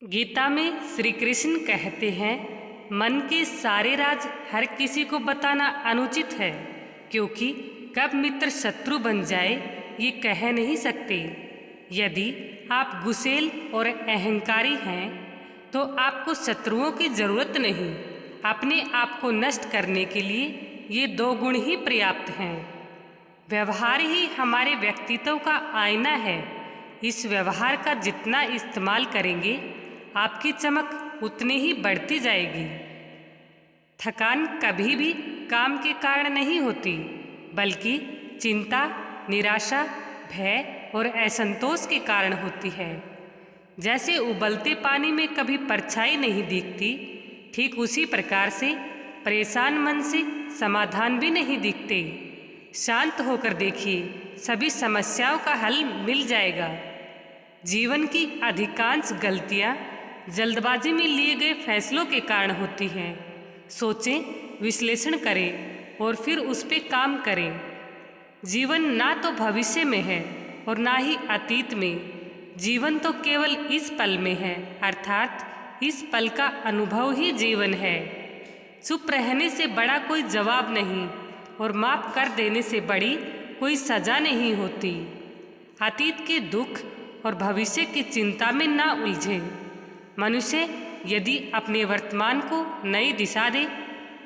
गीता में श्री कृष्ण कहते हैं, मन के सारे राज हर किसी को बताना अनुचित है, क्योंकि कब मित्र शत्रु बन जाए ये कह नहीं सकते। यदि आप गुस्सेल और अहंकारी हैं तो आपको शत्रुओं की जरूरत नहीं। अपने आप को नष्ट करने के लिए ये दो गुण ही पर्याप्त हैं। व्यवहार ही हमारे व्यक्तित्व का आईना है। इस व्यवहार का जितना इस्तेमाल करेंगे आपकी चमक उतनी ही बढ़ती जाएगी। थकान कभी भी काम के कारण नहीं होती, बल्कि चिंता, निराशा, भय और असंतोष के कारण होती है। जैसे उबलते पानी में कभी परछाई नहीं दिखती, ठीक उसी प्रकार से परेशान मन से समाधान भी नहीं दिखते। शांत होकर देखिए, सभी समस्याओं का हल मिल जाएगा। जीवन की अधिकांश गलतियां जल्दबाजी में लिए गए फैसलों के कारण होती हैं। सोचें, विश्लेषण करें और फिर उस पर काम करें। जीवन ना तो भविष्य में है और ना ही अतीत में। जीवन तो केवल इस पल में है, अर्थात इस पल का अनुभव ही जीवन है। चुप रहने से बड़ा कोई जवाब नहीं और माफ़ कर देने से बड़ी कोई सज़ा नहीं होती। अतीत के दुख और भविष्य की चिंता में ना उलझे। मनुष्य यदि अपने वर्तमान को नई दिशा दे,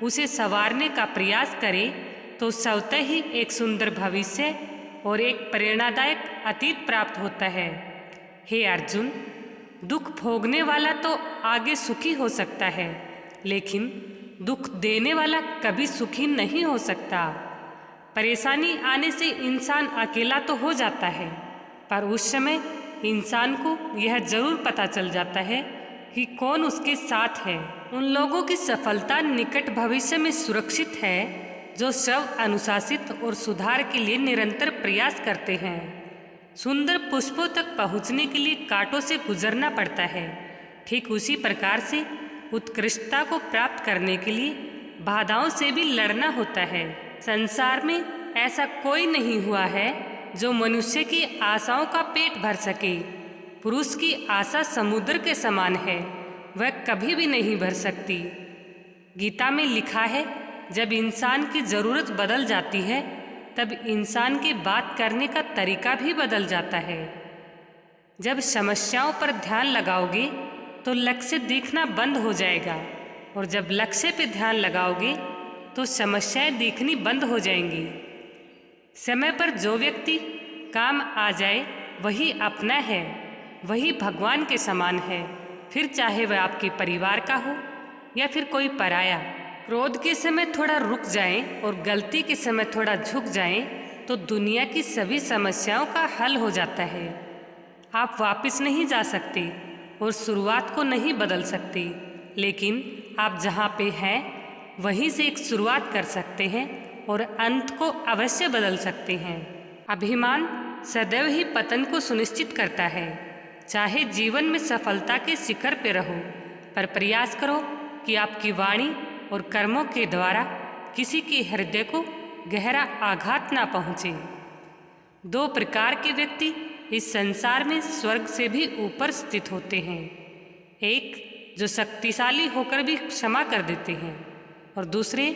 उसे संवारने का प्रयास करे, तो स्वतः ही एक सुंदर भविष्य और एक प्रेरणादायक अतीत प्राप्त होता है। हे अर्जुन, दुख भोगने वाला तो आगे सुखी हो सकता है, लेकिन दुख देने वाला कभी सुखी नहीं हो सकता। परेशानी आने से इंसान अकेला तो हो जाता है, पर उस समय इंसान को यह जरूर पता चल जाता है कि कौन उसके साथ है। उन लोगों की सफलता निकट भविष्य में सुरक्षित है जो सब अनुशासित और सुधार के लिए निरंतर प्रयास करते हैं। सुंदर पुष्पों तक पहुंचने के लिए कांटों से गुजरना पड़ता है। ठीक उसी प्रकार से उत्कृष्टता को प्राप्त करने के लिए बाधाओं से भी लड़ना होता है। संसार में ऐसा कोई नहीं हुआ है जो मनुष्य की आशाओं का पेट भर सके। पुरुष की आशा समुद्र के समान है, वह कभी भी नहीं भर सकती। गीता में लिखा है, जब इंसान की ज़रूरत बदल जाती है तब इंसान की बात करने का तरीका भी बदल जाता है। जब समस्याओं पर ध्यान लगाओगे तो लक्ष्य दिखना बंद हो जाएगा, और जब लक्ष्य पे ध्यान लगाओगे तो समस्याएं दिखनी बंद हो जाएंगी। समय पर जो व्यक्ति काम आ जाए वही अपना है, वही भगवान के समान है, फिर चाहे वह आपके परिवार का हो या फिर कोई पराया। क्रोध के समय थोड़ा रुक जाएं और गलती के समय थोड़ा झुक जाएं तो दुनिया की सभी समस्याओं का हल हो जाता है। आप वापस नहीं जा सकते और शुरुआत को नहीं बदल सकते, लेकिन आप जहाँ पे हैं वहीं से एक शुरुआत कर सकते हैं और अंत को अवश्य बदल सकते हैं। अभिमान सदैव ही पतन को सुनिश्चित करता है। चाहे जीवन में सफलता के शिखर पे रहो, पर प्रयास करो कि आपकी वाणी और कर्मों के द्वारा किसी के हृदय को गहरा आघात ना पहुँचे। दो प्रकार के व्यक्ति इस संसार में स्वर्ग से भी ऊपर स्थित होते हैं। एक जो शक्तिशाली होकर भी क्षमा कर देते हैं, और दूसरे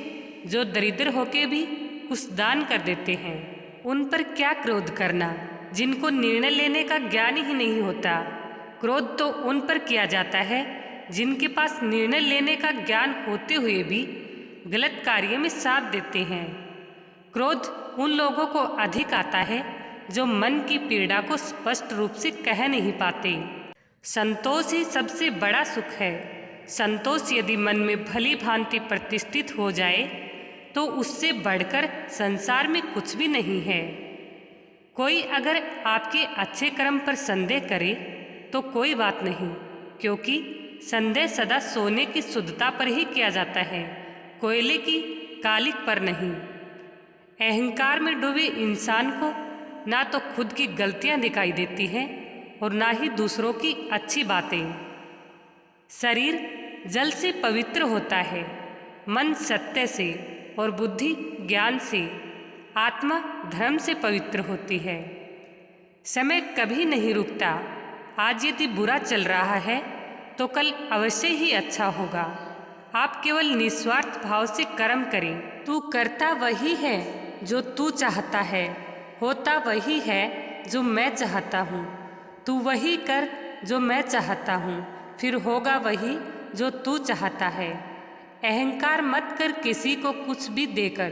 जो दरिद्र होकर भी कुछ दान कर देते हैं। उन पर क्या क्रोध करना जिनको निर्णय लेने का ज्ञान ही नहीं होता। क्रोध तो उन पर किया जाता है जिनके पास निर्णय लेने का ज्ञान होते हुए भी गलत कार्य में साथ देते हैं। क्रोध उन लोगों को अधिक आता है जो मन की पीड़ा को स्पष्ट रूप से कह नहीं पाते। संतोष ही सबसे बड़ा सुख है। संतोष यदि मन में भली भांति प्रतिष्ठित हो जाए तो उससे बढ़कर संसार में कुछ भी नहीं है। कोई अगर आपके अच्छे कर्म पर संदेह करे तो कोई बात नहीं, क्योंकि संदेह सदा सोने की शुद्धता पर ही किया जाता है, कोयले की कालिक पर नहीं। अहंकार में डूबे इंसान को ना तो खुद की गलतियां दिखाई देती हैं और ना ही दूसरों की अच्छी बातें। शरीर जल से पवित्र होता है, मन सत्य से और बुद्धि ज्ञान से, आत्मा धर्म से पवित्र होती है। समय कभी नहीं रुकता। आज यदि बुरा चल रहा है तो कल अवश्य ही अच्छा होगा। आप केवल निस्वार्थ भाव से कर्म करें। तू करता वही है जो तू चाहता है, होता वही है जो मैं चाहता हूँ। तू वही कर जो मैं चाहता हूँ, फिर होगा वही जो तू चाहता है। अहंकार मत कर किसी को कुछ भी देकर,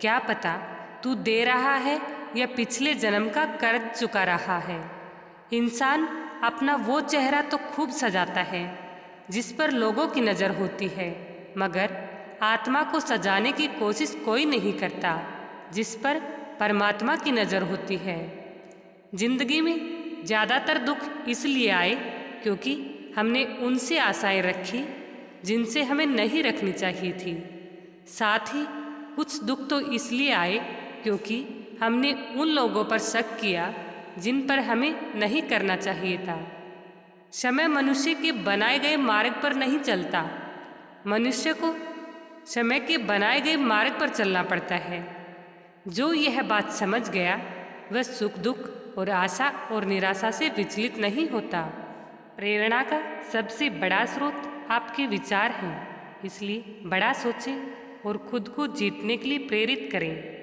क्या पता तू दे रहा है या पिछले जन्म का कर्ज चुका रहा है। इंसान अपना वो चेहरा तो खूब सजाता है जिस पर लोगों की नज़र होती है, मगर आत्मा को सजाने की कोशिश कोई नहीं करता जिस पर परमात्मा की नज़र होती है। जिंदगी में ज़्यादातर दुख इसलिए आए क्योंकि हमने उनसे आशाएं रखी जिनसे हमें नहीं रखनी चाहिए थी। साथ ही कुछ दुख तो इसलिए आए क्योंकि हमने उन लोगों पर शक किया जिन पर हमें नहीं करना चाहिए था। समय मनुष्य के बनाए गए मार्ग पर नहीं चलता, मनुष्य को समय के बनाए गए मार्ग पर चलना पड़ता है। जो यह बात समझ गया वह सुख दुख और आशा और निराशा से विचलित नहीं होता। प्रेरणा का सबसे बड़ा स्रोत आपके विचार हैं, इसलिए बड़ा सोचें और खुद को जीतने के लिए प्रेरित करें।